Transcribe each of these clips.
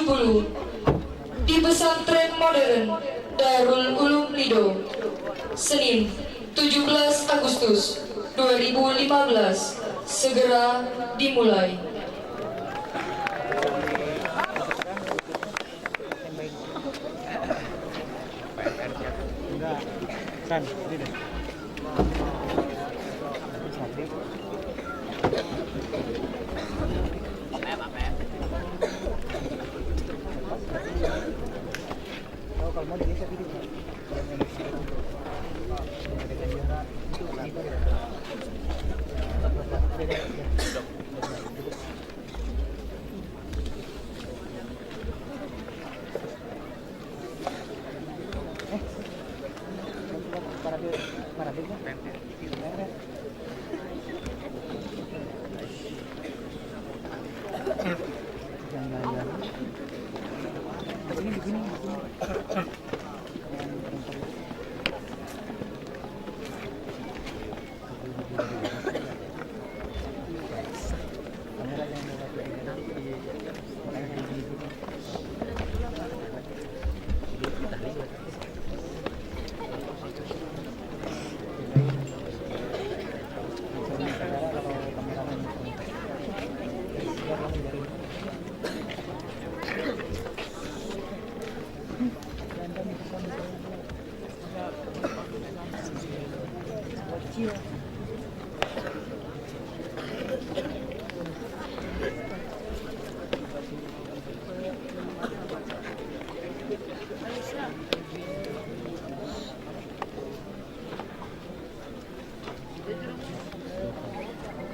70 di Pesantren Modern Darul Ulum Lido, Senin 17 Agustus 2015, segera dimulai. San, ini deh. Kalau mau jadi saya video.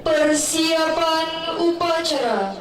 Persiapan upacara.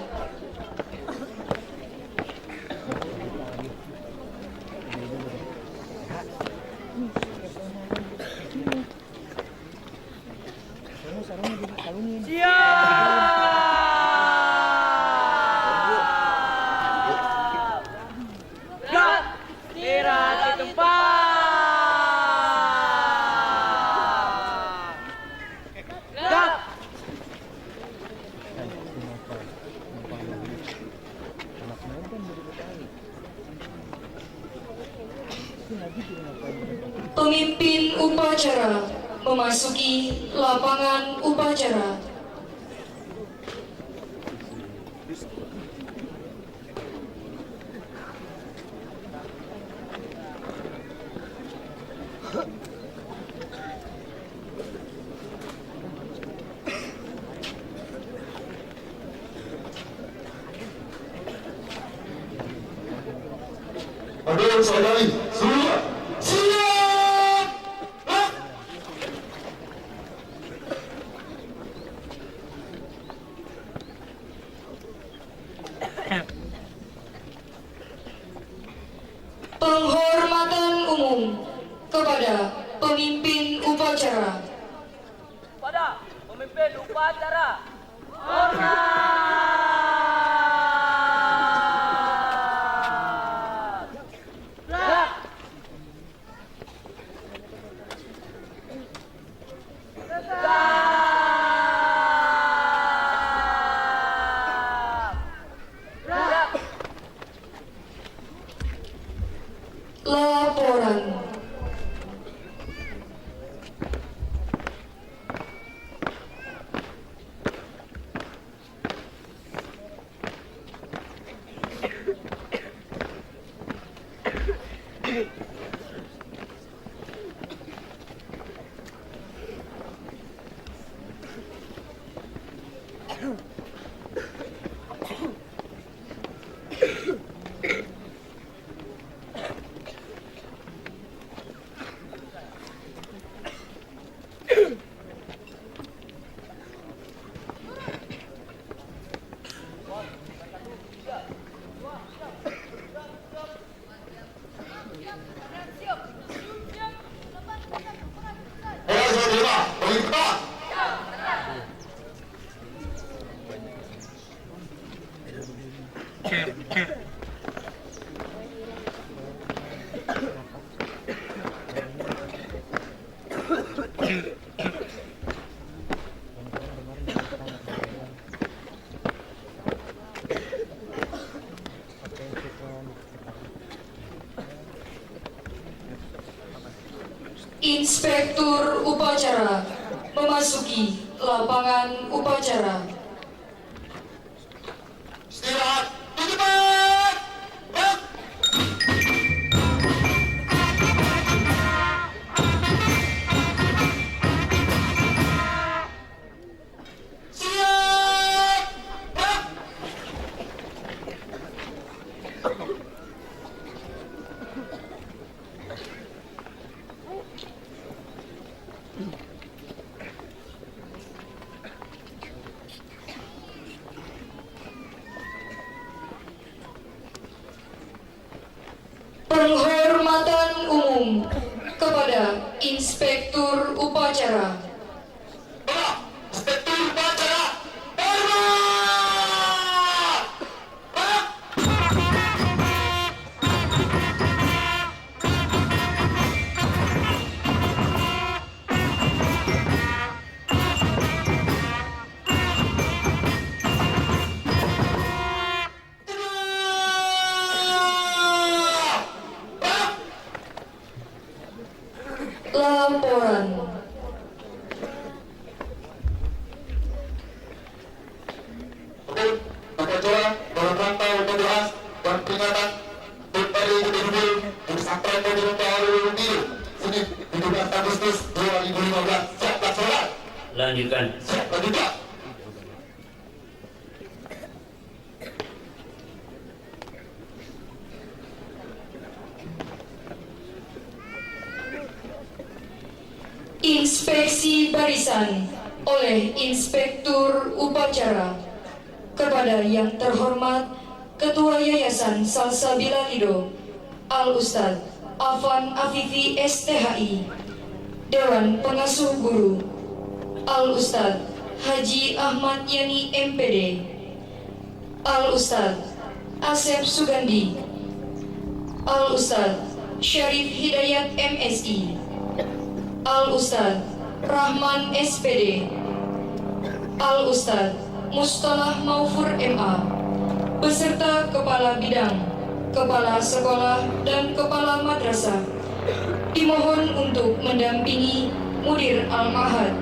Pemimpin upacara memasuki lapangan upacara. Aduh, saudari, semua siap! Penghormatan umum kepada pemimpin upacara. Pada pemimpin upacara. Laporan. Inspektur upacara memasuki lapangan upacara. Istirahat di depan. Gerak. Siap. Gerak. Penghormatan umum kepada Inspektur Upacara. Gerak. Inspektur upacara. Hormat. Gerak. Laporan. Betul, upacara dalam rangka membahas dan peringatan Hari Kedua yang sampai beberapa hari ini Senin 17 Agustus 2015. Siap laksanakan. Lanjutkan. Siap lanjutkan. Inspeksi barisan oleh Inspektur Upacara kepada yang terhormat Ketua Yayasan Salsabila Lido Al-Ustadz Afan Afifi STHI, Dewan Pengasuh Guru Al-Ustadz Haji Ahmad Yani MPD, Al-Ustadz Asep Sugandi, Al-Ustadz Syarif Hidayat MSI, Al-Ustadz Rahman SPD, Al-Ustadz Mustalah Maufur MA, beserta Kepala Bidang, Kepala Sekolah, dan Kepala Madrasah, dimohon untuk mendampingi Mudir Al-Ma'had.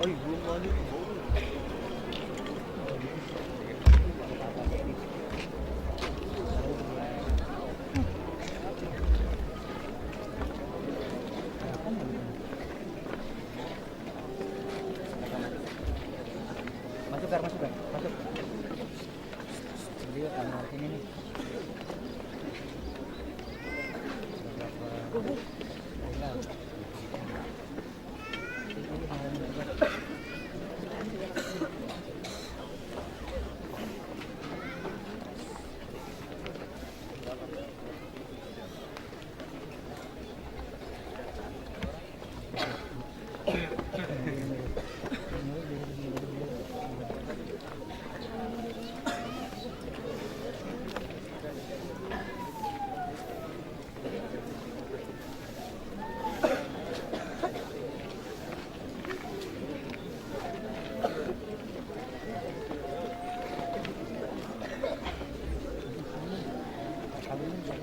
Oh iya, belum lanjut. Masuk Gar, masuk Gar, masuk. Dia kamar sini nih.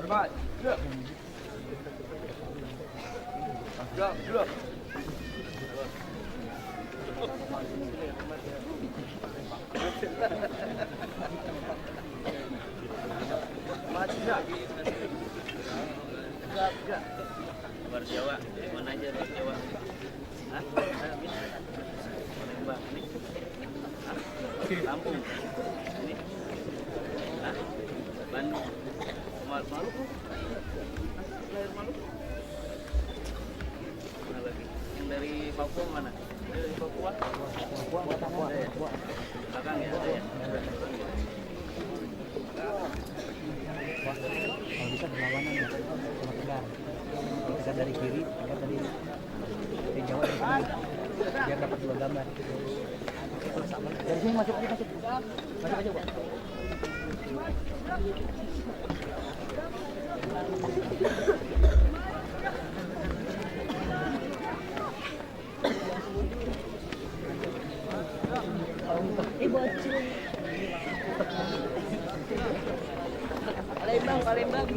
Cepat. Gerak. Maju gerak. Gerak. Luar Jawa, dari mana aja luar Jawa? Hah? Palembang, ini. Hah? Lampung, ini. Hah? Bandung, Maluku. Lahir Maluku. Mana lagi? Yang dari Papua mana? Dari Papua? Papua. Belakang ya, ada ya. Kalau bisa berlawanan ya sama Tegar. Kalau Tegar dari kiri, Tegar dari Jawa dari kiri. Biar dapat dua gambar. Dari sini masuk aja. Masuk aja, Pak. Palembang, Palembang.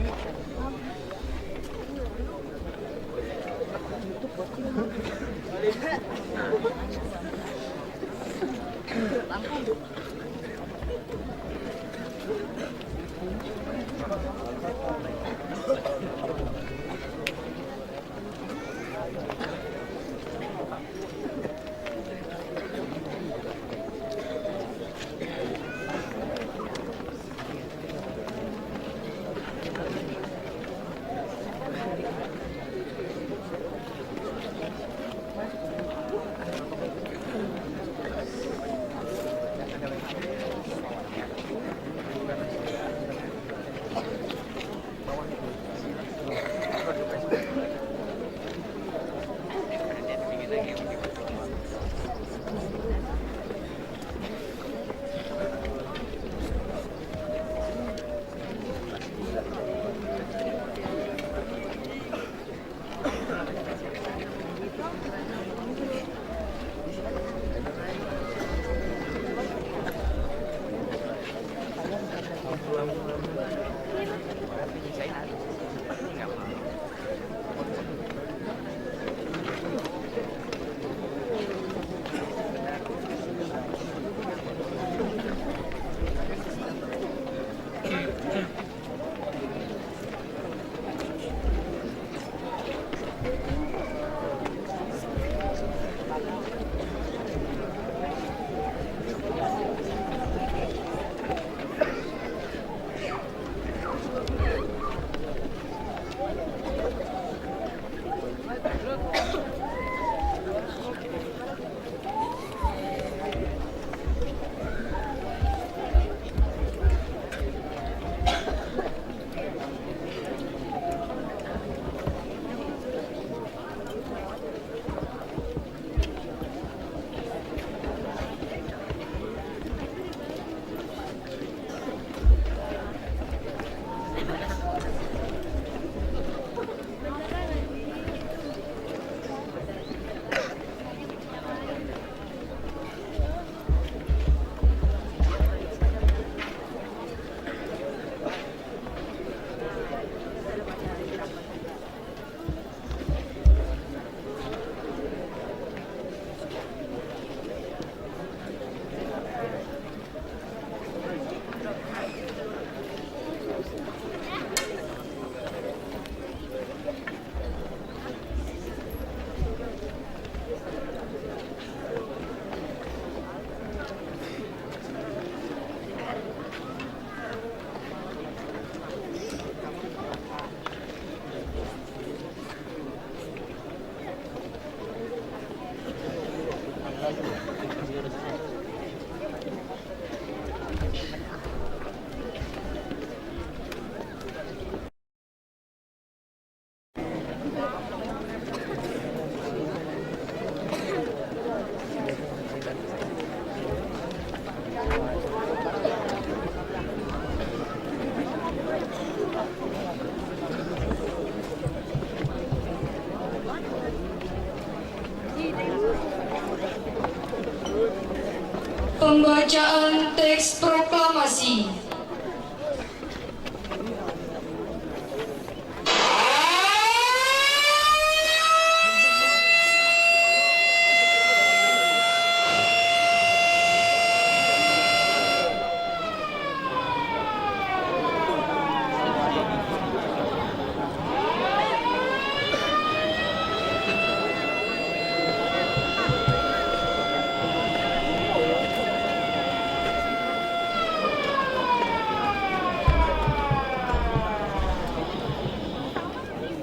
Pembacaan teks proklamasi.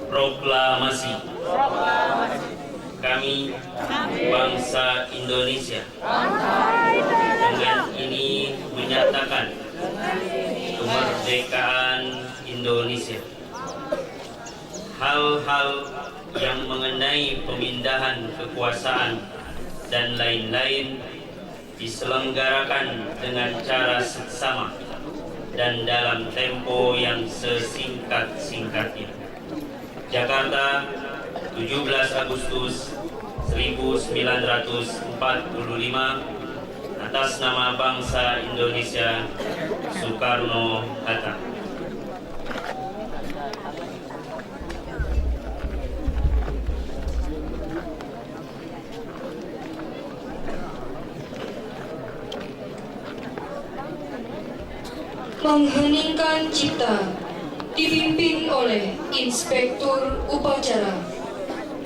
Proklamasi. Kami, bangsa Indonesia, dengan ini menyatakan kemerdekaan Indonesia. Hal-hal yang mengenai pemindahan kekuasaan dan lain-lain diselenggarakan dengan cara seksama dan dalam tempo yang sesingkat-singkatnya. Jakarta, 17 Agustus 1945, atas nama bangsa Indonesia, Soekarno-Hatta. Mengheningkan cipta dipimpin oleh Inspektur Upacara.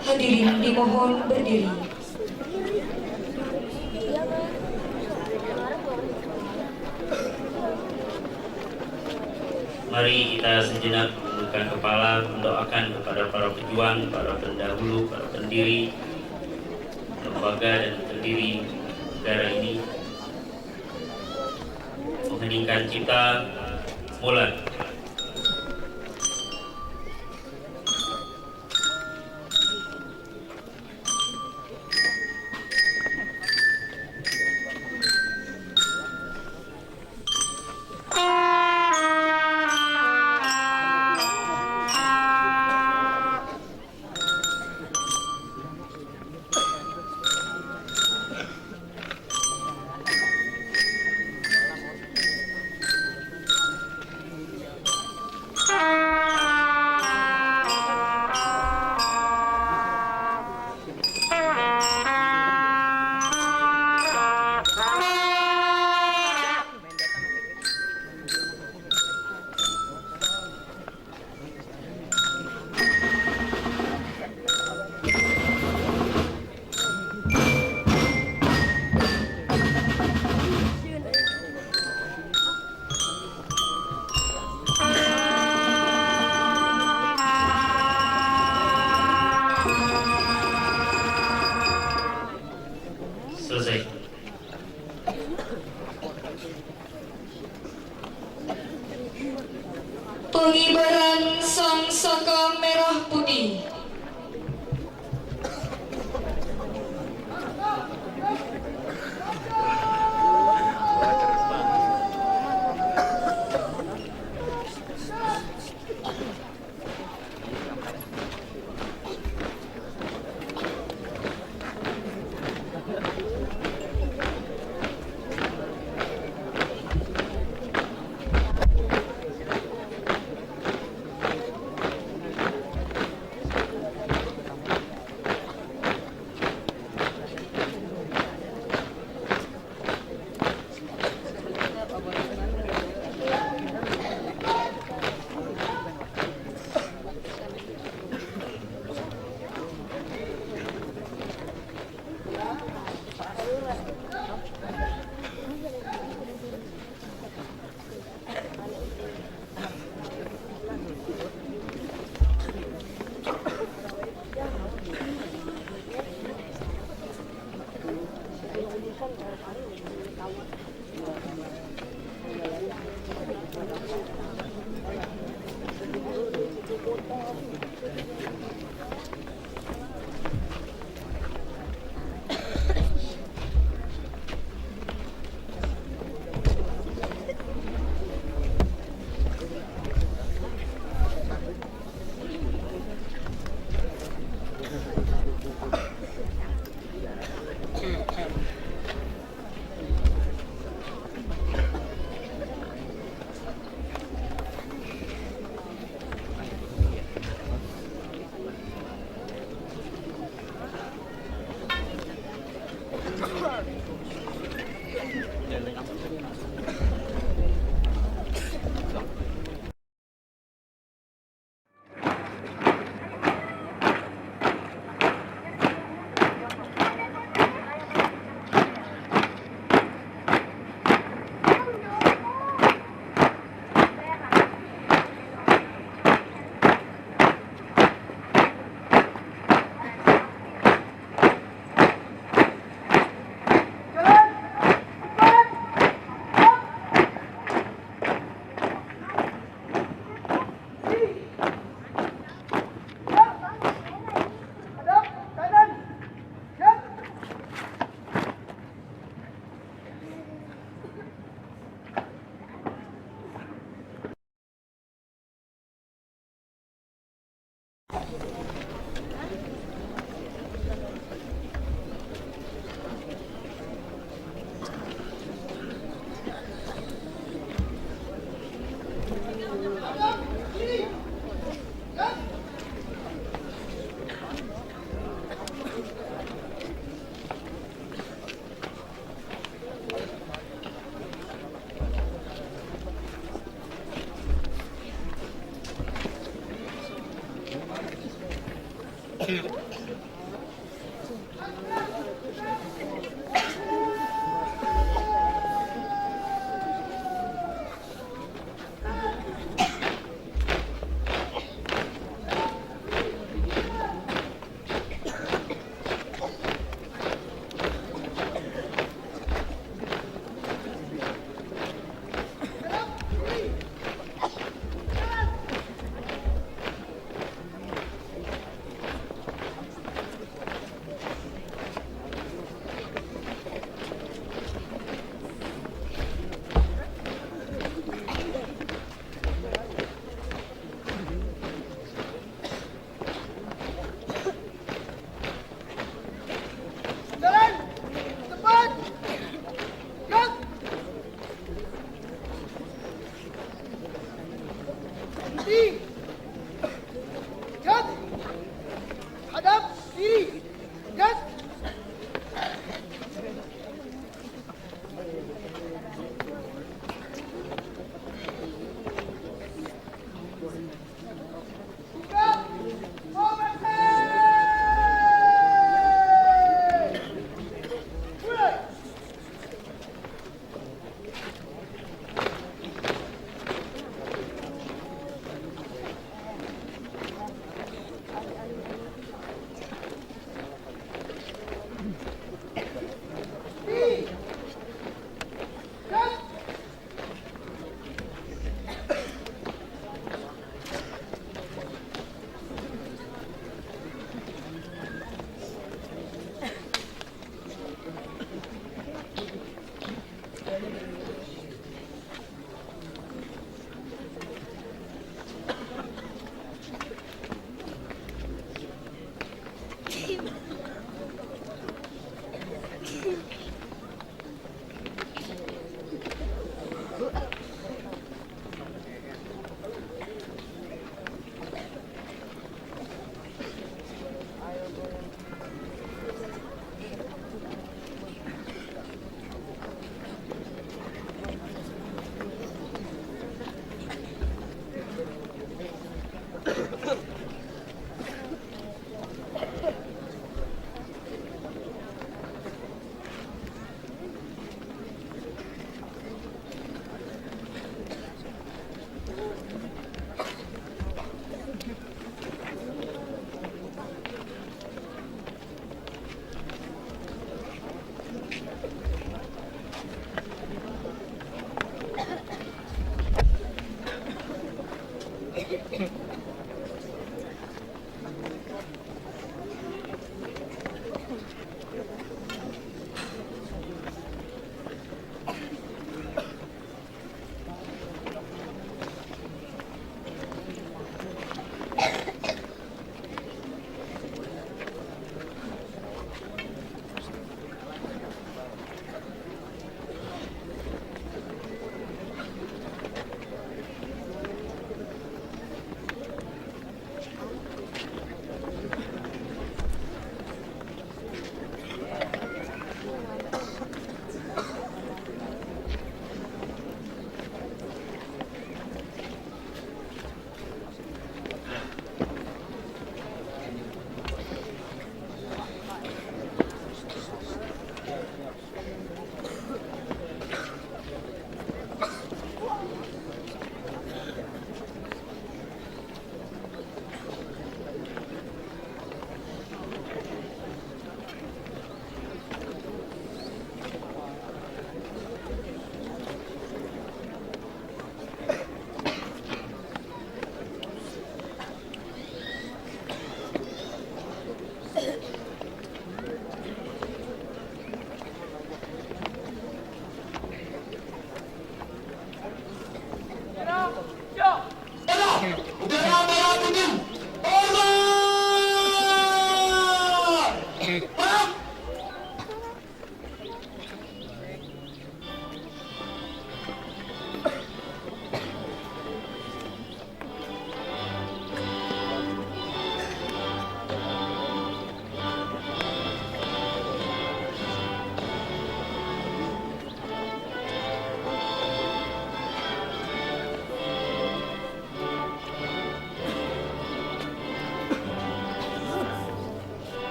Hadirin dimohon berdiri. Mari kita sejenak menundukkan kepala, mendoakan kepada para pejuang, para pendahulu, para pendiri lembaga dan pendiri negara ini. Mengheningkan cipta, mulai. Selesai. Pengibaran Sang Saka Merah Putih.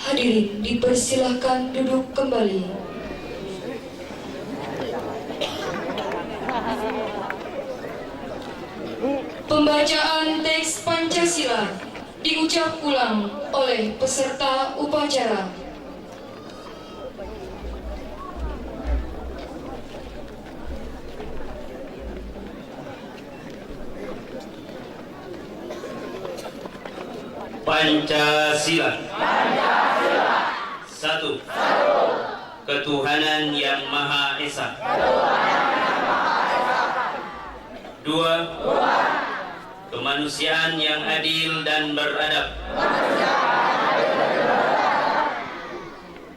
Hadirin dipersilahkan duduk kembali. Pembacaan teks Pancasila diucap ulang oleh peserta upacara. Pancasila. Satu. Ketuhanan yang Maha Esa. Dua. Kemanusiaan yang adil dan beradab.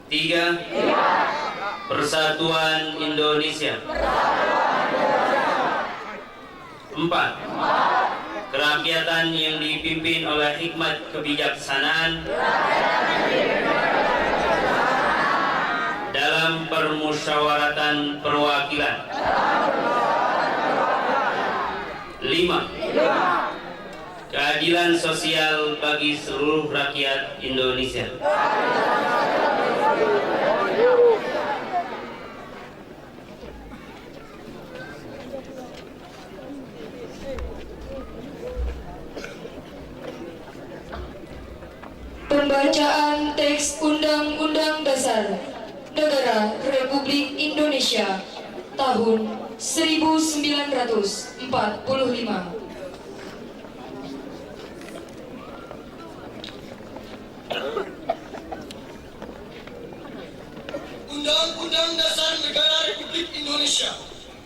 Tiga. Persatuan Indonesia. Empat. Kerakyatan yang dipimpin oleh hikmat kebijaksanaan dalam permusyawaratan perwakilan. 5. Keadilan sosial bagi seluruh rakyat Indonesia. Pembacaan teks Undang-Undang Dasar Negara Republik Indonesia tahun 1945. Undang-Undang Dasar Negara Republik Indonesia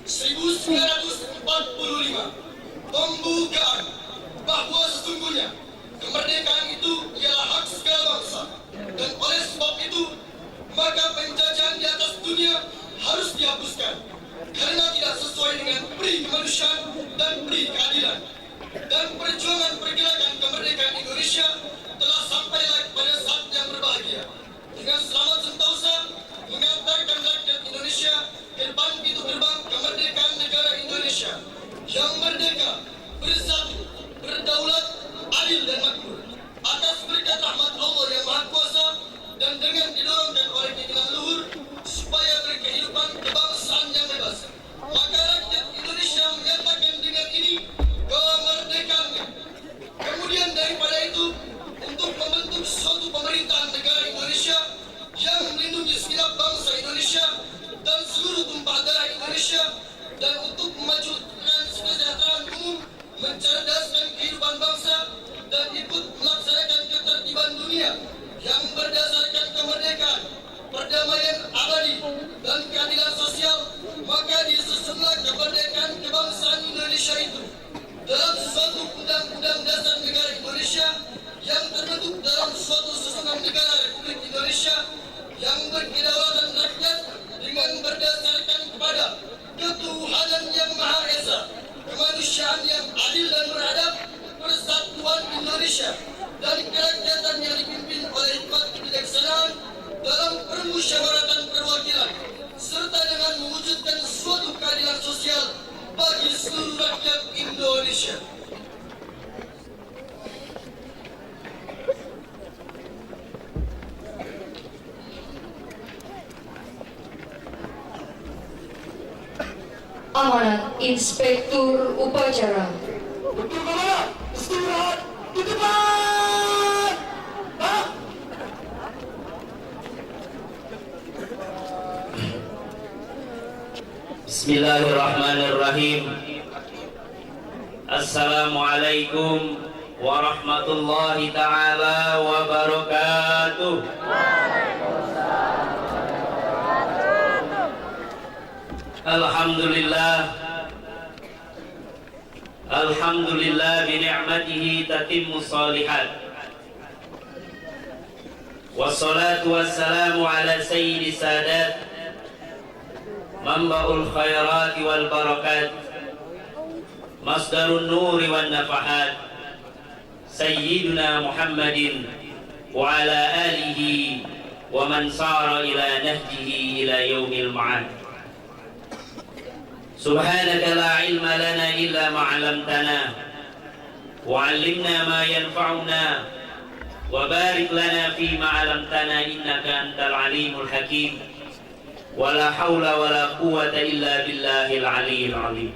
1945 Pembukaan bahwa sesungguhnya kemerdekaan itu ialah hak segala bangsa, dan oleh sebab itu maka penjajahan di atas dunia harus dihapuskan karena tidak sesuai dengan peri kemanusiaan dan peri keadilan. Dan perjuangan pergerakan kemerdekaan Indonesia telah sampai pada saat yang berbahagia dengan selamat sentosa mengantarkan rakyat Indonesia ke depan pintu gerbang kemerdekaan negara Indonesia yang merdeka, bersatu, berdaulat, adil dan makmur atas berkat rahmat Allah yang Maha Kuasa, dan dengan didorongkan oleh keinginan luhur supaya berkehidupan kebangsaan yang bebas, maka rakyat Indonesia menyatakan dengan ini kemerdekaannya. Kemudian daripada itu, untuk membentuk suatu pemerintahan negara Indonesia yang melindungi segenap bangsa Indonesia dan seluruh tumpah darah Indonesia, dan untuk memajukan kesejahteraan umum, mencerdaskan kehidupan bangsa, dan ikut melaksanakan ketertiban dunia yang berdasarkan kemerdekaan, perdamaian abadi, dan keadilan sosial, maka disusunlah kemerdekaan kebangsaan Indonesia itu dalam suatu undang-undang dasar negara Indonesia yang terbentuk dalam suatu susunan negara Republik Indonesia yang berkedaulatan rakyat dengan berdasarkan kepada ketuhanan yang Maha Esa, kemanusiaan yang adil dan beradab, persatuan Indonesia, dan kerakyatan yang dipimpin oleh hikmat kebijaksanaan dalam permusyawaratan perwakilan, serta dengan mewujudkan suatu keadilan sosial bagi seluruh rakyat Indonesia. Amanat Inspektur Upacara. Betul mana? Istirahat di depan. Hah? Bismillahirrahmanirrahim. Assalamualaikum warahmatullahi ta'ala wabarakatuh. Alhamdulillah bini'matihi tatimmu salihat. Wassalatu wassalamu ala sayyidi sadat manba'ul khairati wal barakat, masdarun nuri wan nafahat, sayyiduna Muhammadin wa ala alihi wa man sara ila nahjihi ila yaumil ma'ad. Subhanaka la ilma lana illa ma 'allamtana wa 'allimna ma yanfa'una wa barik lana fi ma 'allamtana innaka antal alimul hakim. Wala haula wala quwwata illa billahil aliyyil azim.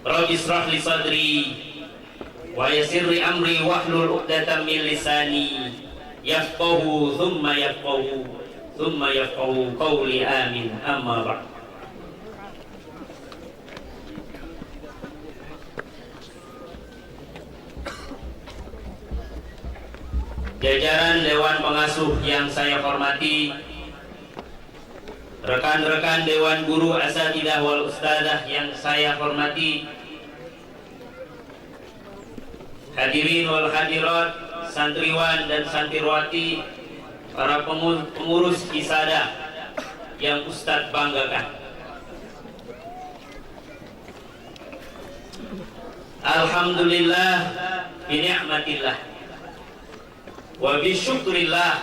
Rabbi israh li sadri wa yassir li amri wahlul 'uqdatam min lisani yafqahu thumma yafqahu qawli amin amma ba'd. Jajaran Dewan Pengasuh yang saya hormati, rekan-rekan Dewan Guru Asatidah wal Ustadzah yang saya hormati, hadirin wal hadirat, santriwan dan santriwati, para pengurus Isada yang Ustadz banggakan. Alhamdulillah bi ni'matillah wa bi syukrillah.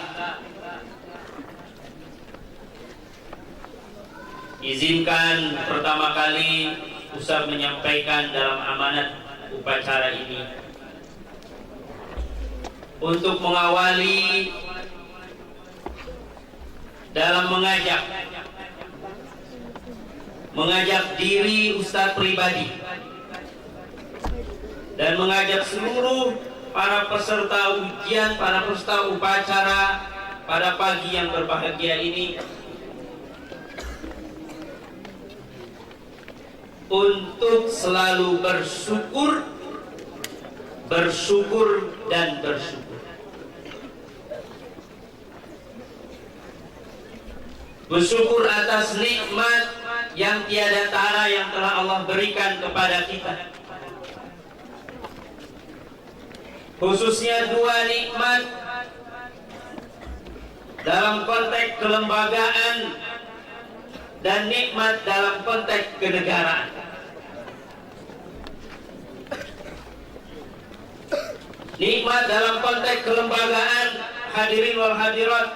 Izinkan pertama kali Ustaz menyampaikan dalam amanat upacara ini untuk mengawali dalam mengajak diri Ustaz pribadi dan mengajak seluruh para peserta ujian, para peserta upacara pada pagi yang berbahagia ini untuk selalu bersyukur dan bersyukur. Bersyukur atas nikmat yang tiada tara yang telah Allah berikan kepada kita. Khususnya dua nikmat dalam konteks kelembagaan dan nikmat dalam konteks kenegaraan. Nikmat dalam konteks kelembagaan, hadirin wal hadirat,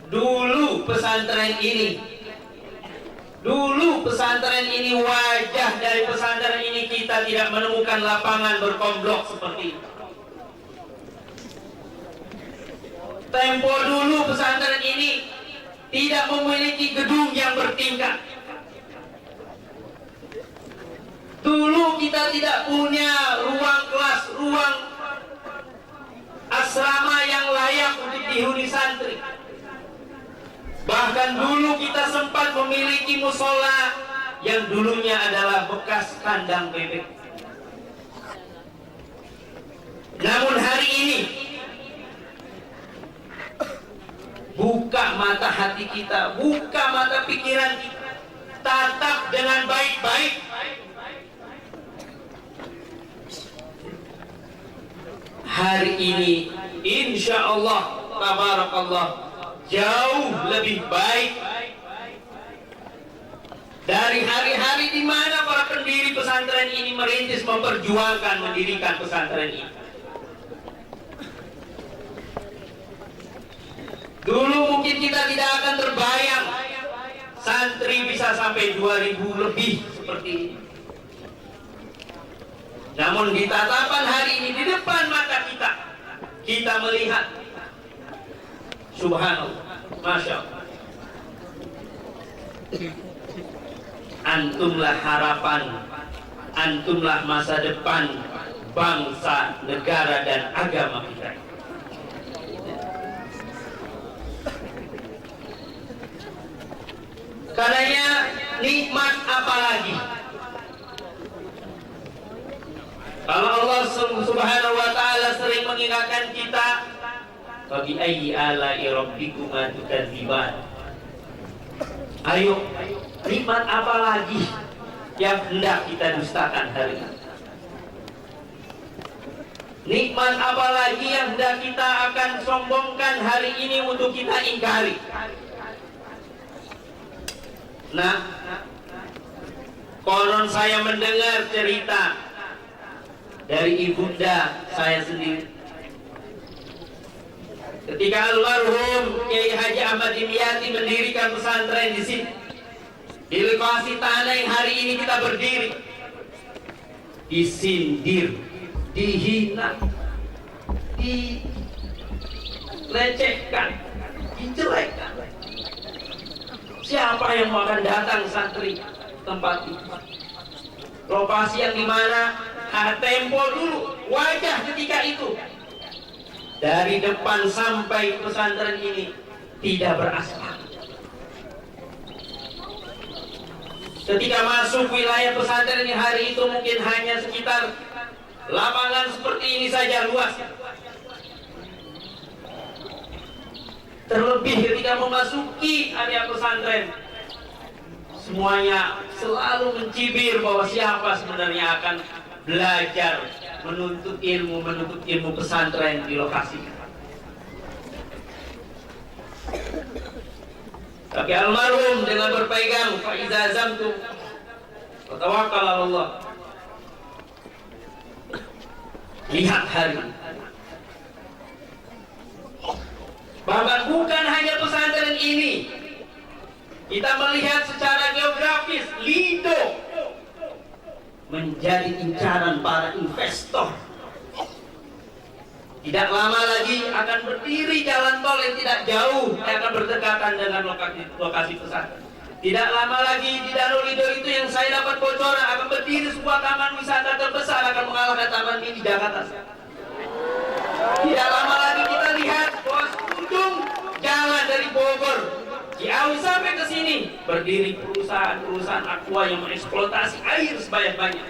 dulu pesantren ini, wajah dari pesantren ini kita tidak menemukan lapangan berkomblok seperti ini. Tempo dulu pesantren ini tidak memiliki gedung yang bertingkat. Dulu kita tidak punya ruang kelas, ruang asrama yang layak untuk dihuni santri. Bahkan dulu kita sempat memiliki musola yang dulunya adalah bekas kandang bebek. Namun hari ini buka mata hati kita, buka mata pikiran kita, tatap dengan baik-baik. Hari ini insya Allah tabarakallah jauh lebih baik dari hari-hari di mana para pendiri pesantren ini merintis, memperjuangkan mendirikan pesantren ini. Dulu mungkin kita tidak akan terbayang santri bisa sampai 2000 lebih seperti ini. Namun di tatapan hari ini, di depan mata kita melihat, subhanallah, masya Allah, antumlah harapan, antumlah masa depan bangsa, negara dan agama kita. Karenanya nikmat apalagi kalau Allah subhanahu wa ta'ala sering mengingatkan kita, bagi ayyi ala'i rabbikuma tukadziban. Ayo, nikmat apa lagi yang hendak kita dustakan hari ini? Nikmat apa lagi yang hendak kita akan sombongkan hari ini untuk kita ingkari? Nah, konon saya mendengar cerita dari ibunda saya sendiri. Ketika almarhum Kiai Haji Ahmad Dimyati mendirikan pesantren di sini, di lokasi tanah yang hari ini kita berdiri, disindir dihina, dilecehkan, dijelekkan. Siapa yang mau akan datang santri tempat itu? Lokasi yang dimana tempo dulu wajah ketika itu dari depan sampai pesantren ini tidak beraspal. Ketika masuk wilayah pesantren ini hari itu mungkin hanya sekitar lapangan seperti ini saja luas. Terlebih ketika memasuki area pesantren, semuanya selalu mencibir bahwa siapa sebenarnya akan belajar menuntut ilmu pesantren di lokasi. Tapi almarhum dengan berpegang faiza zamtum wa tawakkal 'ala Allah. Lihat hari ini. Bahkan bukan hanya pesantren ini, kita melihat secara geografis Lido menjadi incaran para investor. Tidak lama lagi akan berdiri jalan tol yang tidak jauh yang akan berdekatan dengan lokasi pesantren. Tidak lama lagi di Danau Lido itu yang saya dapat bocoran akan berdiri sebuah taman wisata terbesar akan mengalahkan taman mini Jakarta. Tidak lama lagi kita lihat bahwa ujung jalan dari Bogor Ciawi sampai ke sini berdiri perusahaan-perusahaan aqua yang mengeksploitasi air sebanyak-banyak.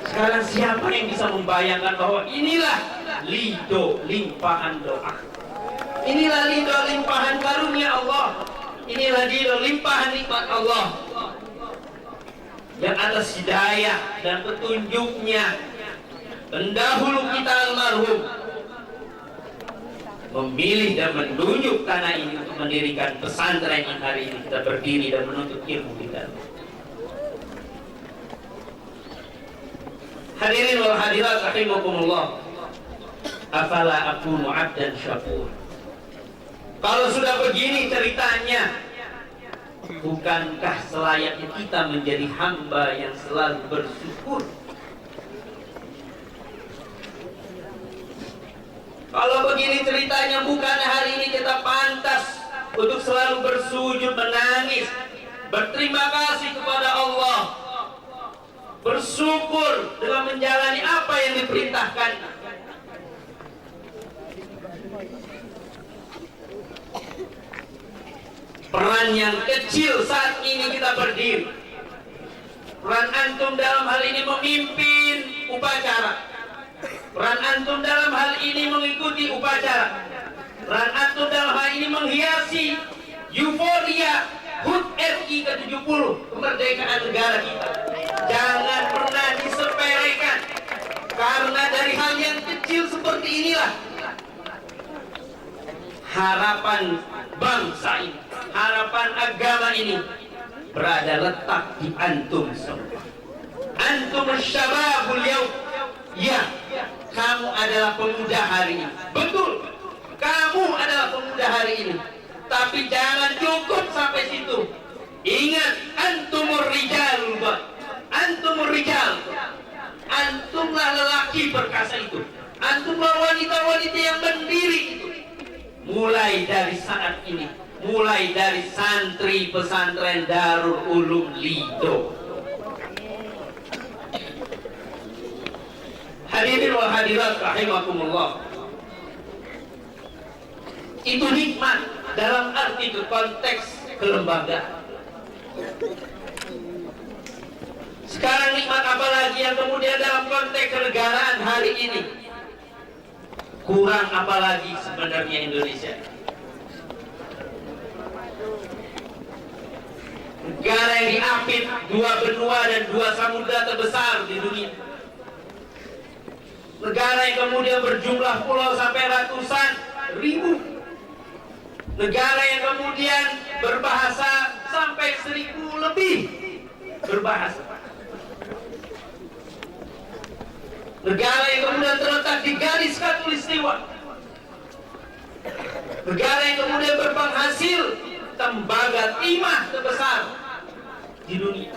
Sekarang siapa yang bisa membayangkan bahwa inilah Lido limpahan doa, inilah Lido limpahan karunia Allah, inilah Lido limpahan nikmat Allah yang atas hidayah dan petunjuknya pendahulu kita almarhum memilih dan menunjuk tanah ini untuk mendirikan pesantren yang hari ini kita berdiri dan menuntut ilmu kita. Hadirin wal hadirat rahimakumullah. Afala akunu abdan syakur. Kalau sudah begini ceritanya, bukankah selayaknya kita menjadi hamba yang selalu bersyukur? Kalau begini ceritanya, bukan hari ini kita pantas untuk selalu bersujud, menangis, berterima kasih kepada Allah, bersyukur dengan menjalani apa yang diperintahkan. Peran yang kecil saat ini kita berdiri. Peran antum dalam hal ini memimpin upacara. Peran antum dalam hal ini mengikuti upacara. Peran antum dalam hal ini menghiasi euforia HUT RI ke-70, kemerdekaan negara kita. Jangan pernah disepelekan, karena dari hal yang kecil seperti inilah harapan bangsa ini, harapan agama ini berada letak di antum semua. Antum syababul yaum. Ya, kamu adalah pemuda hari ini. Betul, kamu adalah pemuda hari ini. Tapi jangan cukup sampai situ. Ingat, antumur rijalul bad. Antumur rijal. Antumlah lelaki perkasa itu. Antumlah wanita-wanita yang berdiri itu. Mulai dari saat ini, mulai dari santri pesantren Darul Ulum Lido. Hadirin wal hadirat rahimakumullah. Itu nikmat dalam arti konteks kelembagaan. Sekarang nikmat apa lagi yang kemudian dalam konteks kenegaraan hari ini? Kurang apa lagi sebenarnya Indonesia? Negara yang diapit dua benua dan dua samudra terbesar di dunia. Negara yang kemudian berjumlah pulau sampai ratusan ribu. Negara yang kemudian berbahasa sampai 1000 lebih berbahasa. Negara yang kemudian terletak di garis khatulistiwa. Negara yang kemudian berpenghasil tembaga timah terbesar di dunia.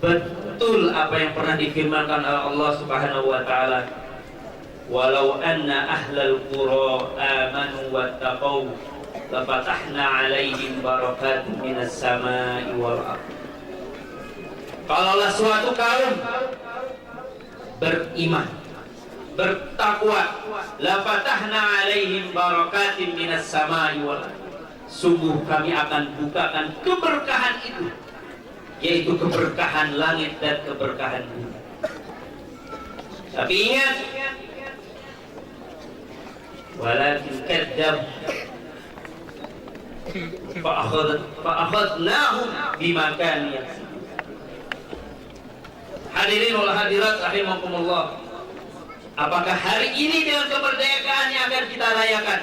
betul apa yang pernah difirmankan oleh Allah Subhanahu wa taala, walau anna ahlal qura amanu wattaqau lafatahna 'alaihim barakatin minas samai wal ardh. Kalaulah suatu kaum beriman, bertakwa, lafatahna 'alaihim barakatin minas samai wal ardh, sungguh kami akan bukakan keberkahan itu, yaitu keberkahan langit dan keberkahan bumi. Tapi ingat, walakin kadzdzab fa'akhadnahum bima kanu yaksibun. Hadirin wal hadirat rahimakumullah, apakah hari ini dengan kemerdekaan yang akan kita rayakan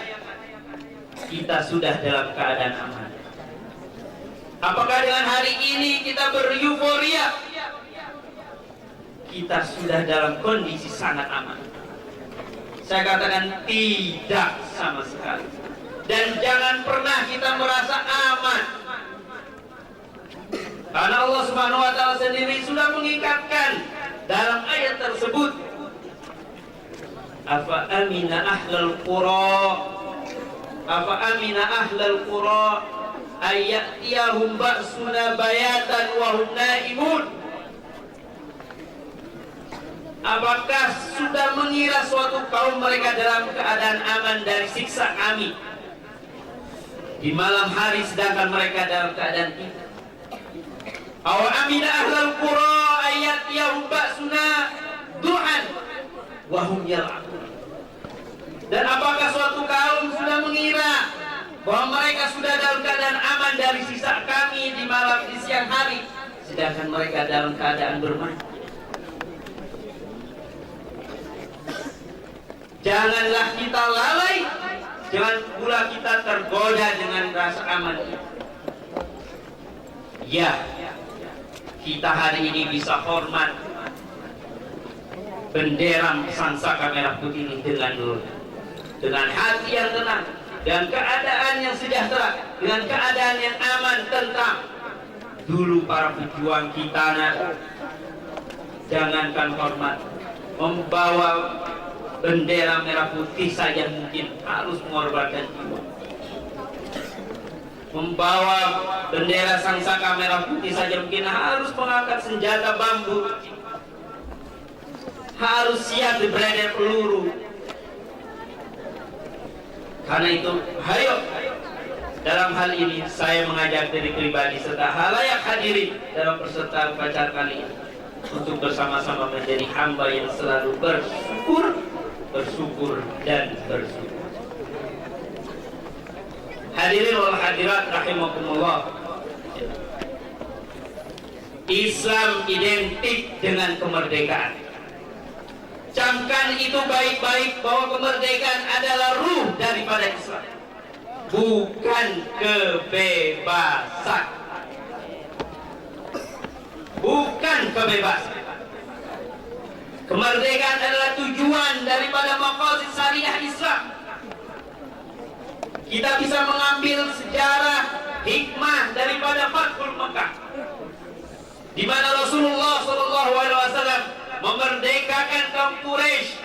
kita sudah dalam keadaan aman? Apakah dengan hari ini kita beryuforia kita sudah dalam kondisi sangat aman? Saya katakan tidak sama sekali. Dan jangan pernah kita merasa aman, karena Allah Subhanahu wa taala sendiri sudah mengingatkan dalam ayat tersebut, afa amina ahlul qura ayyatiyahum ba'suna bayatan wa hum naimun. Apakah sudah mengira suatu kaum mereka dalam keadaan aman dari siksa kami di malam hari sedangkan mereka dalam keadaan tidur? Aw amina ahlul qura ayyatiyahum ba'suna duhan wa hum yal'abun. Dan apakah suatu kaum sudah mengira bahwa mereka sudah dalam keadaan aman dari siksa kami di malam di siang hari sedangkan mereka dalam keadaan bermain? Janganlah kita lalai, jangan pula kita tergoda dengan rasa aman itu. Ya, kita hari ini bisa hormat bendera Sangsaka Merah Putih ini dengan hati yang tenang, dengan keadaan yang sejahtera, dengan keadaan yang aman, tentram. Dulu para pejuang kita, jangankan hormat, membawa bendera merah putih saja mungkin harus mengorbankan jiwa. Membawa bendera Sangsaka Merah Putih saja mungkin harus mengangkat senjata bambu, harus siap dibredel peluru. Karena itu, ayo, dalam hal ini saya mengajak diri pribadi serta halayak hadirin dalam peserta upacara kali ini untuk bersama-sama menjadi hamba yang selalu bersyukur dan bersyukur. Hadirin wal hadirat rahimakumullah, Islam identik dengan kemerdekaan. Camkan itu baik-baik bahwa kemerdekaan adalah ruh daripada Islam, bukan kebebasan. Bukan kebebasan. Kemerdekaan adalah tujuan daripada maqasid syariah Islam. Kita bisa mengambil sejarah hikmah daripada Fathul Mekah, di mana Rasulullah SAW memerdekakan kaum Quraisy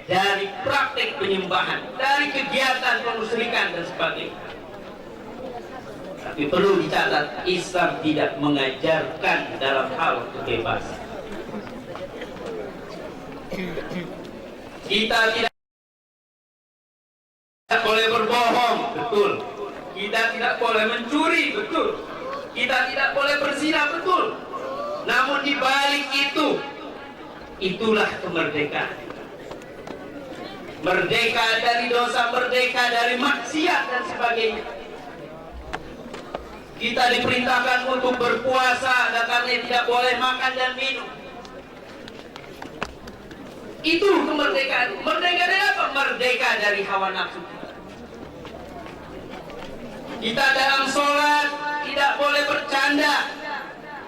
dari praktik penyembahan, dari kegiatan pemusyrikan dan sebagainya. Tapi perlu dicatat, Islam tidak mengajarkan dalam hal kebebasan. Kita tidak boleh berbohong, betul. Kita tidak boleh mencuri, betul. Kita tidak boleh berzina, betul. Namun di balik itu, itulah kemerdekaan. Merdeka dari dosa, merdeka dari maksiat dan sebagainya. Kita diperintahkan untuk berpuasa, dan karena tidak boleh makan dan minum. Itu kemerdekaan. Merdeka dari apa? Merdeka dari hawa nafsu. Kita dalam sholat tidak boleh bercanda.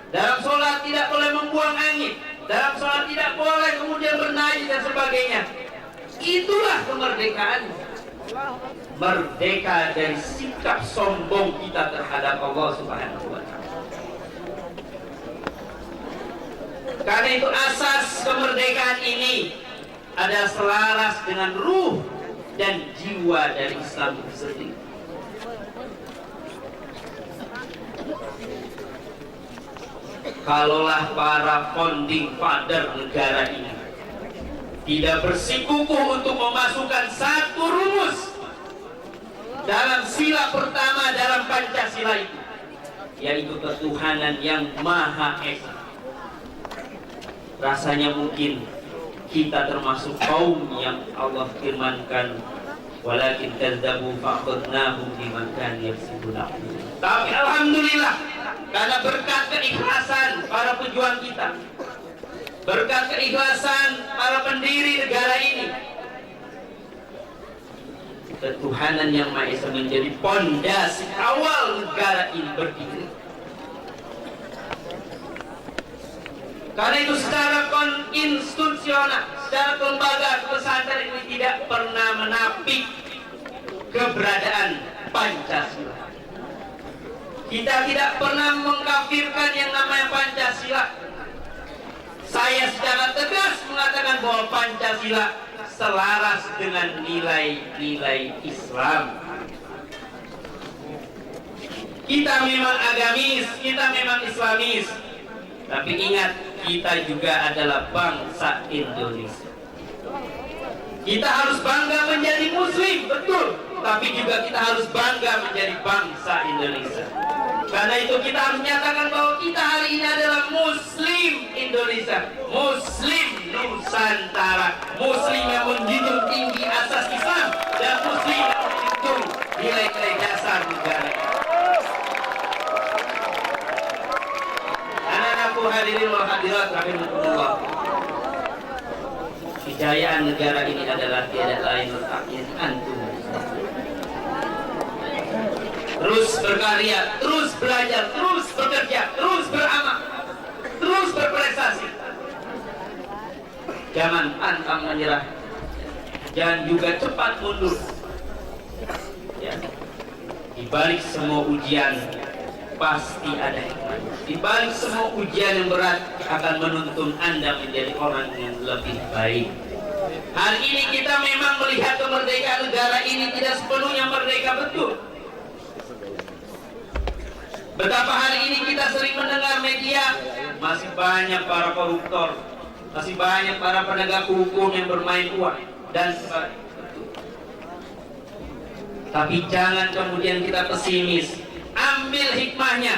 Dalam sholat tidak boleh membuang angin. Dalam sholat tidak boleh kemudian bernajis dan sebagainya. Itulah kemerdekaan. Merdeka dari sikap sombong kita terhadap Allah Subhanahu wa taala. Karena itu asas kemerdekaan ini adalah selaras dengan ruh dan jiwa dari Islam itu sendiri. Kalaulah para founding father negara ini tidak bersikukuh untuk memasukkan satu rumus dalam sila pertama dalam Pancasila itu, yaitu ketuhanan yang Maha Esa, rasanya mungkin kita termasuk kaum yang Allah firmankan, walakin kadzabu fa'khadnahum biman kanu yaksibun. Tapi alhamdulillah, karena berkat keikhlasan para pejuang kita, berkat keikhlasan para pendiri negara ini, ketuhanan yang Maha Esa menjadi pondasi awal negara ini berdiri. Karena itu secara konstitusional, secara kelembagaan pesantren ini tidak pernah menapik keberadaan Pancasila. Kita tidak pernah mengkafirkan yang namanya Pancasila. Saya secara tegas mengatakan bahwa Pancasila selaras dengan nilai-nilai Islam. Kita memang agamis, kita memang Islamis, tapi ingat, kita juga adalah bangsa Indonesia. Kita harus bangga menjadi Muslim, betul, tapi juga kita harus bangga menjadi bangsa Indonesia. Karena itu kita harus menyatakan bahwa kita hari ini adalah Muslim Indonesia, Muslim Nusantara, Muslim yang menjunjung tinggi asas Islam, dan Muslim yang menjunjung nilai-nilai dasar negara. Anak-anakku hadirin wal hadirat rahimakumullah, kejayaan negara ini adalah tiada lain letaknya antum. Terus berkarya, terus belajar, terus bekerja, terus beramal, terus berprestasi. Jangan pantang menyerah, jangan juga cepat mundur. Ya. Di balik semua ujian pasti ada hikmah. Di balik semua ujian yang berat akan menuntun Anda menjadi orang yang lebih baik. Hari ini kita memang melihat kemerdekaan negara ini tidak sepenuhnya merdeka, betul. Betapa hari ini kita sering mendengar media, masih banyak para koruptor, masih banyak para penegak hukum yang bermain uang dan sebagainya. Tapi jangan kemudian kita pesimis. Ambil hikmahnya.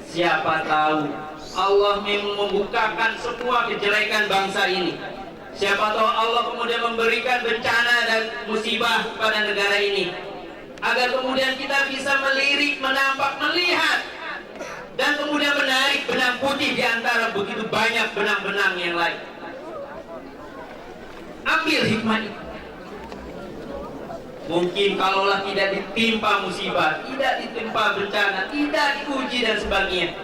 Siapa tahu Allah membukakan semua kejelekan bangsa ini. Siapa tahu Allah kemudian memberikan bencana dan musibah pada negara ini, agar kemudian kita bisa melirik, menampak, melihat, dan kemudian menarik benang putih di antara begitu banyak benang-benang yang lain. Ambil hikmah itu. Mungkin kalaulah tidak ditimpa musibah, tidak ditimpa bencana, tidak diuji dan sebagainya,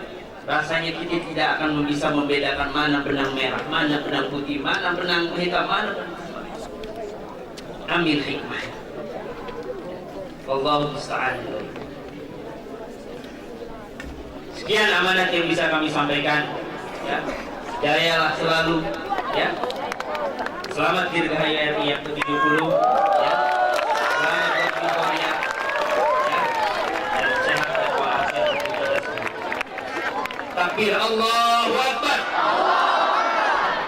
rasanya kita tidak akan bisa membedakan mana benang merah, mana benang putih, mana benang hitam, mana benang sebagainya. Ambil hikmah. Wallahu musta'an. Sekian amanat yang bisa kami sampaikan. Ya, jayalah selalu. Ya, selamat dirgahayu RI yang ke-70. Ya, selamat berikutnya. Ya, dan sehat dan walafiat kepada semua. Takbir, Allahu Akbar.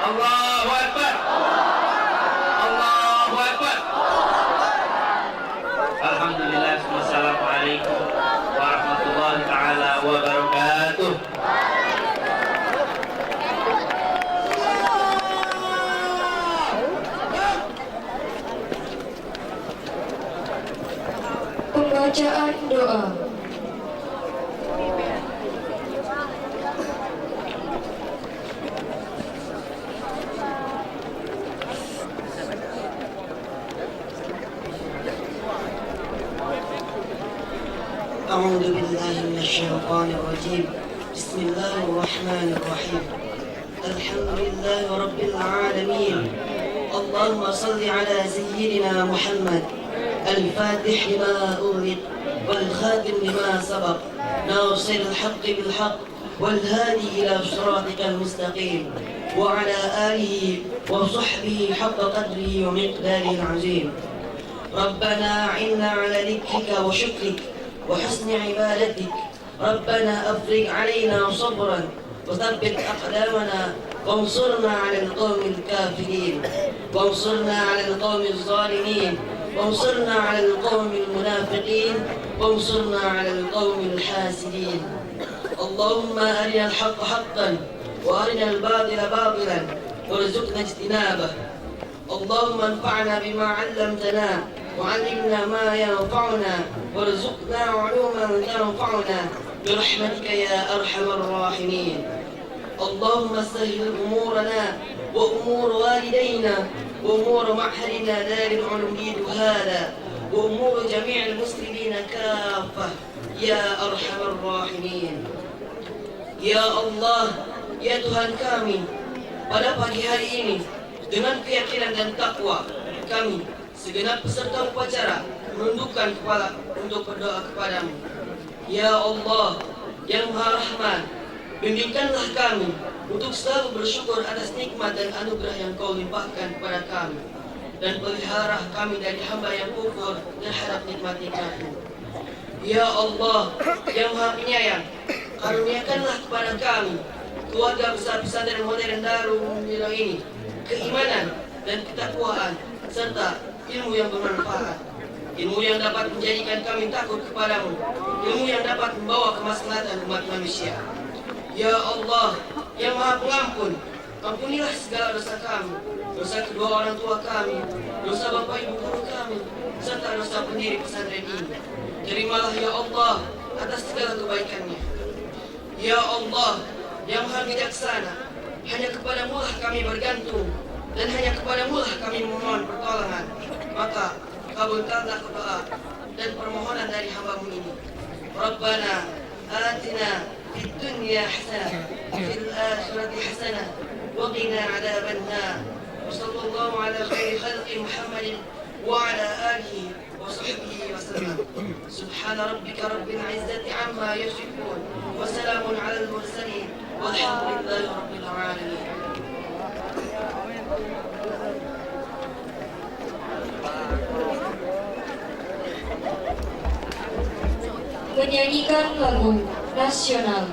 Allahu Akbar. Allahu Akbar. Alhamdulillah, wassalamualaikum warahmatullahi ta'ala wabarakatuh. Pembacaan doa. أعوذ بالله من الشيطان الرجيم بسم الله الرحمن الرحيم الحمد لله رب العالمين اللهم صل على سيدنا محمد الفاتح لما أغلق والخاتم لما سبق ناصر الحق بالحق والهادي إلى صراطك المستقيم وعلى آله وصحبه حق قدره ومقداره العظيم. ربنا أعنا على ذكرك وشكرك وحسن عبادتك. ربنا أفرغ علينا صبرا وثبت أقدامنا وانصرنا على القوم الكافرين وانصرنا على القوم الظالمين وانصرنا على القوم المنافقين وانصرنا على القوم الحاسدين. اللهم أرنا الحق حقا وأرنا الباطل باطلا وارزقنا اجتنابه. اللهم انفعنا بما علمتنا وعلمنا ما ينفعنا وارزقنا علوما تنفعنا برحمتك يا أرحم الراحمين. اللهم سهل أمورنا وأمور والدينا وأمور معهدنا دار العلوم هذا وأمور جميع المسلمين كافة يا أرحم الراحمين. Ya Allah, ya Tuhan kami, pada pagi hari ini dengan keyakinan dan takwa kami segenap peserta upacara menundukkan kepala untuk berdoa kepadamu. Ya Allah yang Maha Rahman, bimbingkanlah kami untuk selalu bersyukur atas nikmat dan anugerah yang Kau limpahkan kepada kami, dan pelihara kami dari hamba yang kufur terhadap nikmat-nikmat-Mu. Ya Allah yang Maha Penyayang, karuniakanlah kepada kami, keluarga besar pesantren modern Darul Mila ini, keimanan dan ketakwaan serta ilmu yang bermanfaat, ilmu yang dapat menjadikan kami takut kepadamu, ilmu yang dapat membawa kemaslahatan umat manusia. Ya Allah yang Maha Pengampun, ampunilah segala dosa kami, dosa kedua orang tua kami, dosa bapak ibu guru kami, serta dosa pendiri pesantren ini. Terimalah ya Allah atas segala kebaikannya. Ya Allah yang Maha Bijaksana, hanya kepadamu lah kami bergantung dan hanya kepadamu lah kami memohon pertolongan. Maka kabulkanlah doa dan permohonan dari hamba-Mu ini. Rabbana atina fid dunya hasanah fil akhirati hasanah wa qina adzabannar. Wa sallallahu ala khairi khalqi Muhammadin wa ala alihi wa sahbihi wa sallam. Subhana rabbika rabbil izzati amma yasifun wa salamun ala al mursalin walhamdulillahi rabbil alamin. Menyanyikan lagu nasional.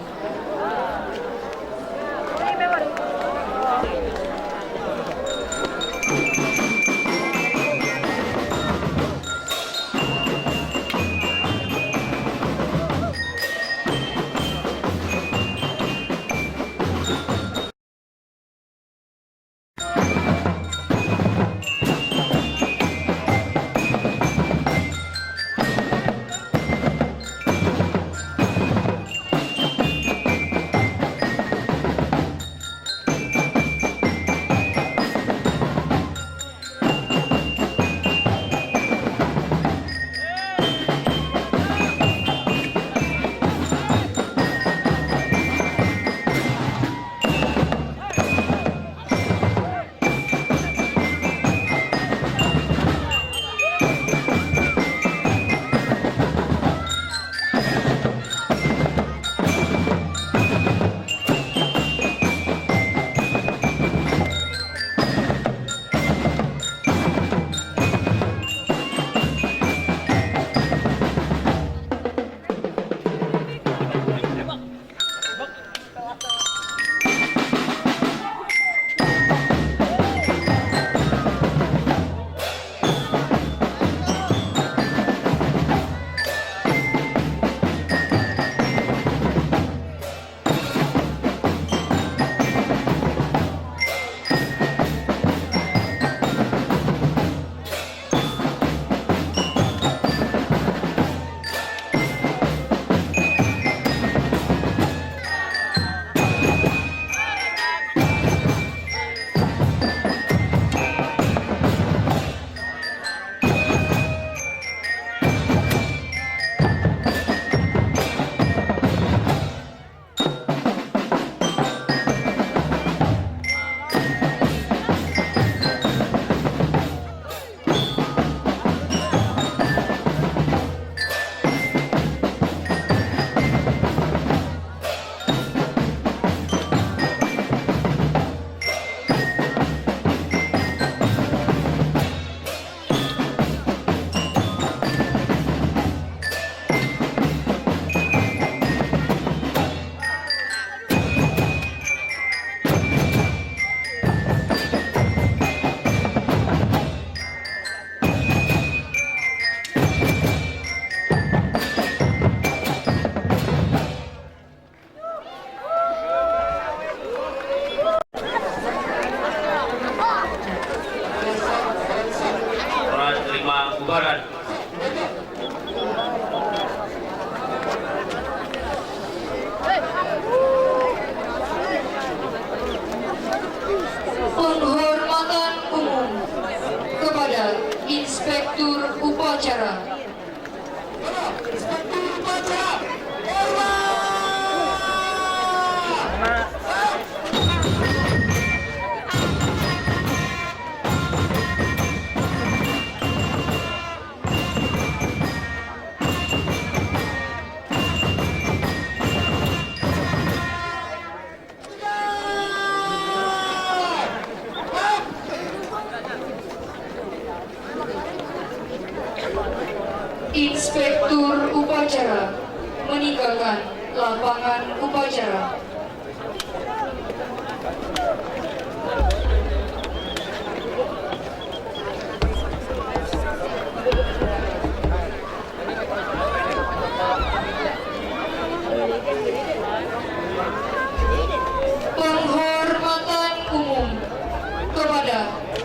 meninggalkan lapangan upacara. Penghormatan umum kepada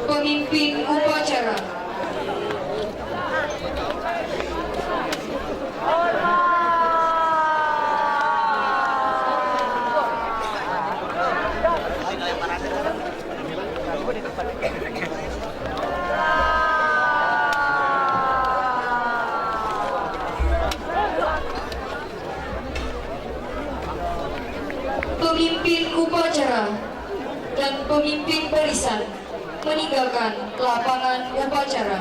pemimpin upacara. Pemimpin upacara dan pemimpin barisan meninggalkan lapangan upacara.